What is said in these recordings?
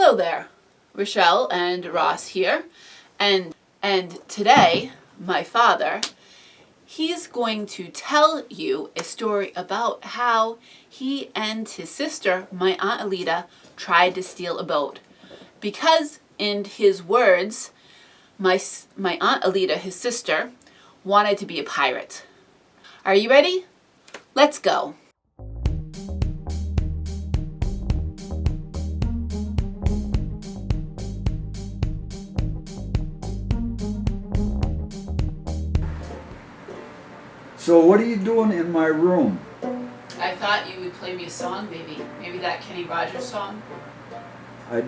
Hello there, Rochelle and Ross here, and today my father, he's going to tell you a story about how he and his sister, my Aunt Alida, tried to steal a boat. Because in his words, my Aunt Alida, his sister, wanted to be a pirate. Are you ready? Let's go. So what are you doing in my room? I thought you would play me a song, maybe. Maybe that Kenny Rogers song. I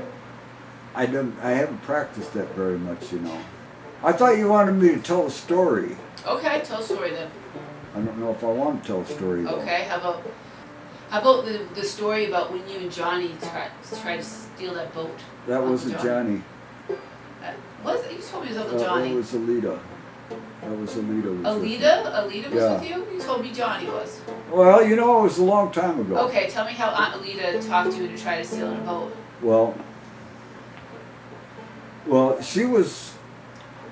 haven't practiced that very much, you know. I thought you wanted me to tell a story. Okay, tell a story then. I don't know if I want to tell a story though. Okay, how about the story about when you and Johnny tried to steal that boat? That wasn't Johnny. Was it? You told me it was Uncle Johnny. That was Alida. That was Alida. Alida? Alida was Yeah. with you? You told me Johnny was. Well, you know, it was a long time ago. Okay, tell me how Aunt Alida talked to you to try to steal a boat. Well, she was,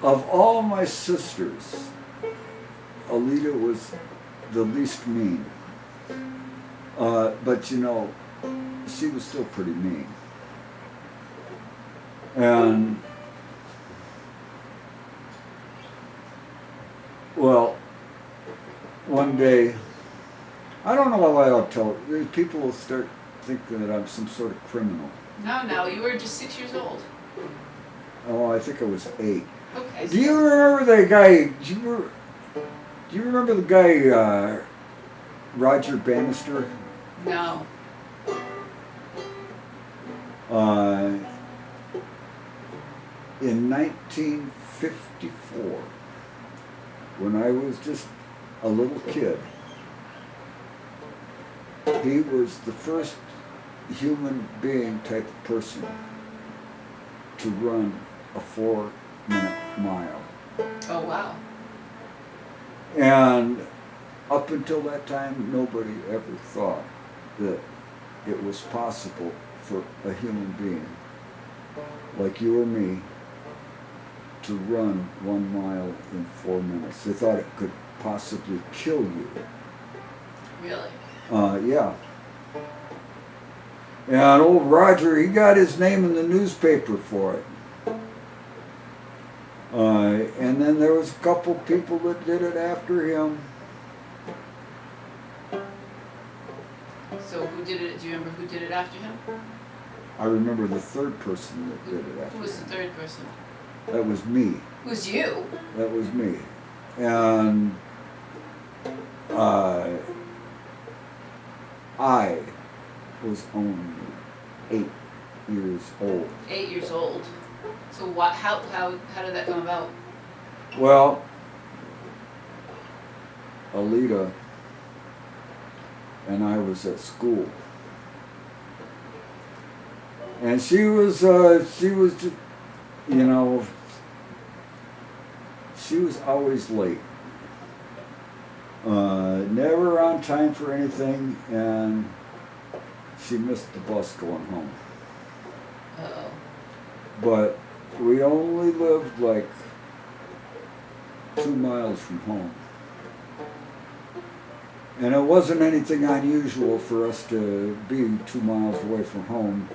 of all my sisters, Alida was the least mean. But you know, she was still pretty mean. And well, one day, I don't know why I'll tell. People will start thinking that I'm some sort of criminal. No, you were just 6 years old. Oh, I think I was 8. Okay. Do you remember that guy? Do you remember the guy, Roger Bannister? No. In 1954, when I was just a little kid, he was the first human being type of person to run a 4-minute mile. Oh, wow. And up until that time, nobody ever thought that it was possible for a human being like you or me to run 1 mile in 4 minutes. They thought it could possibly kill you. Really? Yeah. And old Roger, he got his name in the newspaper for it. And then there was a couple people that did it after him. So who did it? Do you remember who did it after him? I remember the third person that did it after him. Who was the third person? That was me. Who was you? That was me. And I was only 8 years old. 8 years old. So what? How did that come about? Well, Alida and I was at school, and she was just, you know, she was always late, never on time for anything, and she missed the bus going home. Uh-oh. But we only lived like 2 miles from home. And it wasn't anything unusual for us to be 2 miles away from home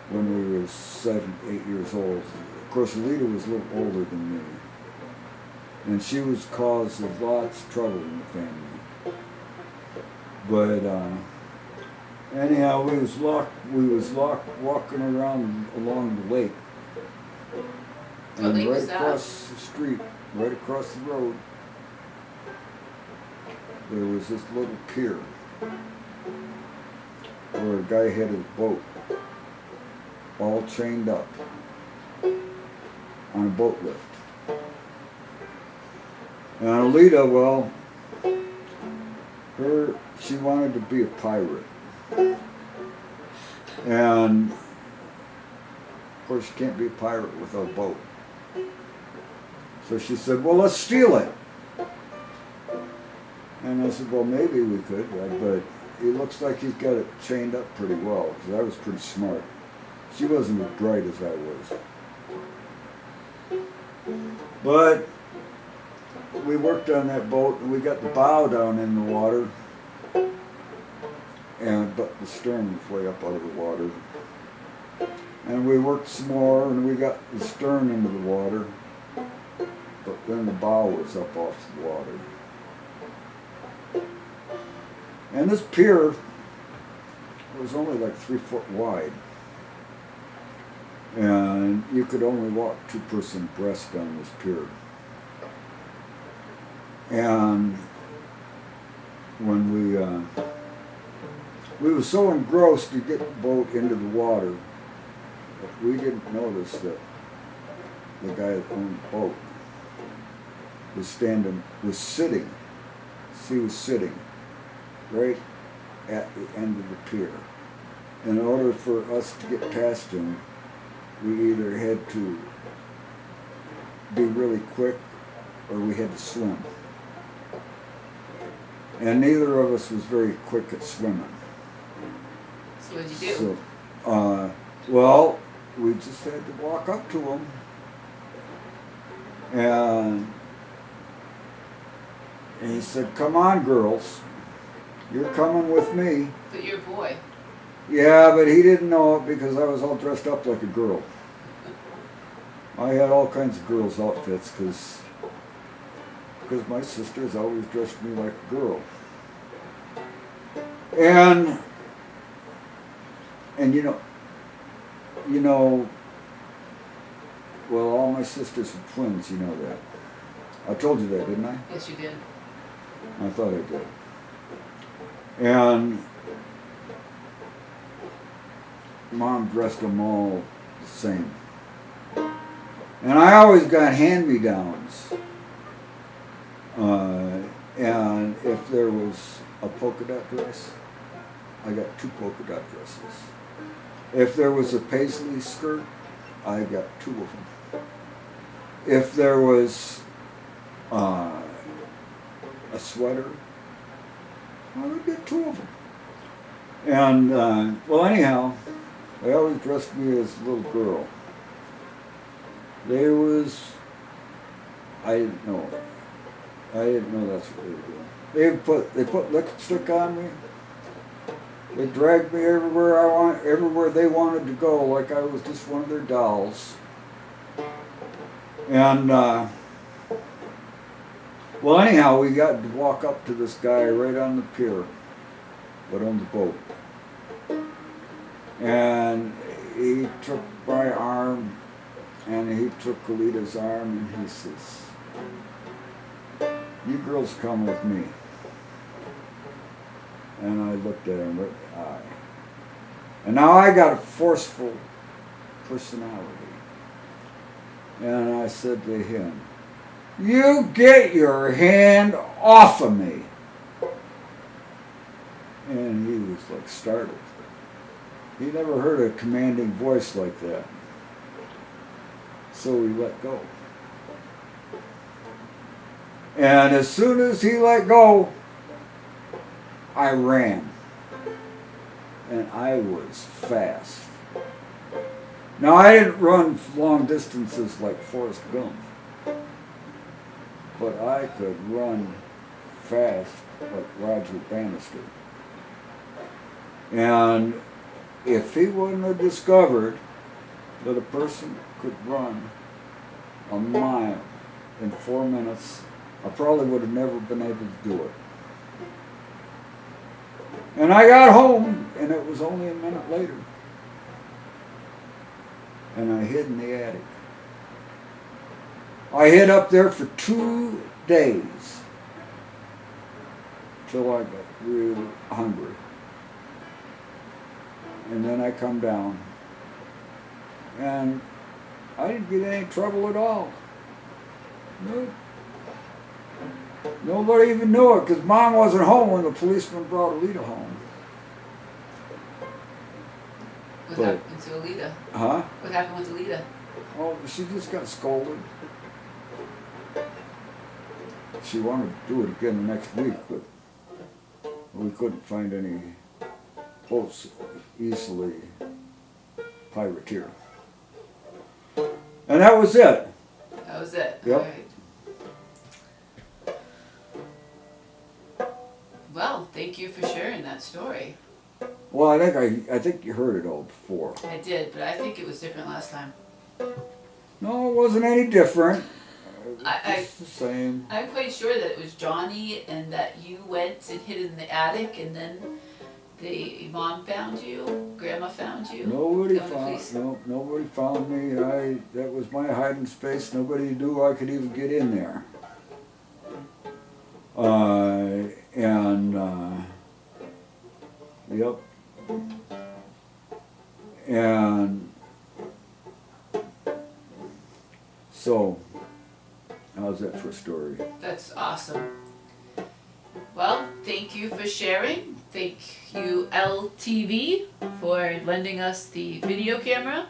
when we were 7, 8 years old. Of course, Alida was a little older than me. And she was cause of lots of trouble in the family. But anyhow, we was walking around along the lake. What And lake right was that? across the street, right across the road, there was this little pier where a guy had his boat all chained up on a boat lift. And Alida, well, she wanted to be a pirate. And of course you can't be a pirate without a boat. So she said, well, let's steal it. And I said, well, maybe we could, but it looks like he's got it chained up pretty well, because I was pretty smart. She wasn't as bright as I was. But we worked on that boat and we got the bow down in the water, but the stern was way up out of the water. And we worked some more and we got the stern into the water, but then the bow was up off the water. And this pier was only like 3 foot wide. And you could only walk 2-person abreast on this pier. And when we were so engrossed to get the boat into the water, that we didn't notice that the guy that owned the boat was sitting. He was sitting right at the end of the pier. In order for us to get past him, we either had to be really quick or we had to swim. And neither of us was very quick at swimming. So what did you do? So, well, we just had to walk up to him. And he said, "Come on, girls. You're coming with me." But you're a boy. Yeah, but he didn't know it because I was all dressed up like a girl. I had all kinds of girls' outfits because my sisters always dressed me like a girl. And you know, well, all my sisters were twins, you know that. I told you that, didn't I? Yes, you did. I thought I did. And Mom dressed them all the same. And I always got hand-me-downs. And if there was a polka dot dress, I got 2 polka dot dresses. If there was a paisley skirt, I got 2 of them. If there was a sweater, I would get 2 of them. And, well, anyhow, they always dressed me as a little girl. I didn't know it. I didn't know that's what they were doing. They put lipstick on me. They dragged me everywhere they wanted to go, like I was just one of their dolls. And, well, anyhow, we got to walk up to this guy right on the pier, but on the boat. And he took my arm, and he took Alida's arm, and he says, "You girls come with me." And I looked at him right in the eye. And now I got a forceful personality. And I said to him, "You get your hand off of me." And he was like startled. He never heard a commanding voice like that. So he let go. And as soon as he let go, I ran. And I was fast. Now, I didn't run long distances like Forrest Gump, but I could run fast like Roger Bannister. And if he wouldn't have discovered that a person could run a mile in 4 minutes, I probably would have never been able to do it. And I got home, and it was only a minute later. And I hid in the attic. I hid up there for 2 days till I got real hungry. And then I come down. And I didn't get any trouble at all. Nope. Nobody even knew it because Mom wasn't home when the policeman brought Alida home. What happened to Alida? Huh? What happened with Alida? Oh, she just got scolded. She wanted to do it again the next week, but we couldn't find any boats easily pirateer. And that was it. That was it. Yep. All right. Well, thank you for sharing that story. Well, I think you heard it all before. I did, but I think it was different last time. No, it wasn't any different. It's the same. I'm quite sure that it was Johnny and that you went and hid in the attic and then the mom found you, grandma found you. Nobody found me. That was my hiding space. Nobody knew I could even get in there. Yep. And so, how's that for a story? That's awesome. Well, thank you for sharing. Thank you, LTV, for lending us the video camera.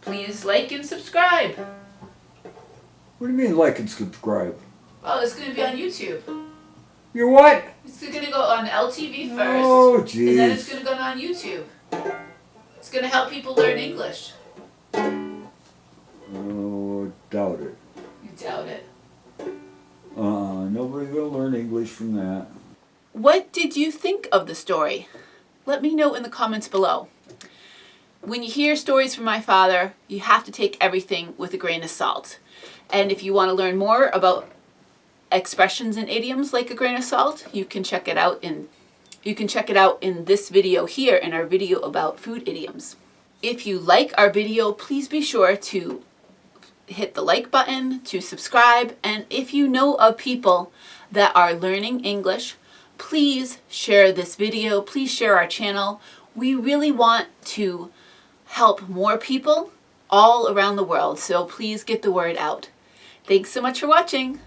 Please like and subscribe. What do you mean like and subscribe? Well, it's going to be on YouTube. You're what? It's going to go on LTV first. Oh, jeez. And then it's going to go on YouTube. It's going to help people learn English. Oh, doubt it. You doubt it. Nobody will learn English from that. What did you think of the story? Let me know in the comments below. When you hear stories from my father, you have to take everything with a grain of salt. And if you want to learn more about expressions and idioms like a grain of salt, you can check it out in this video here, in our video about food idioms. If you like our video, please be sure to hit the like button, to subscribe, and if you know of people that are learning English, please share this video, please share our channel. We really want to help more people all around the world, so please get the word out. Thanks so much for watching.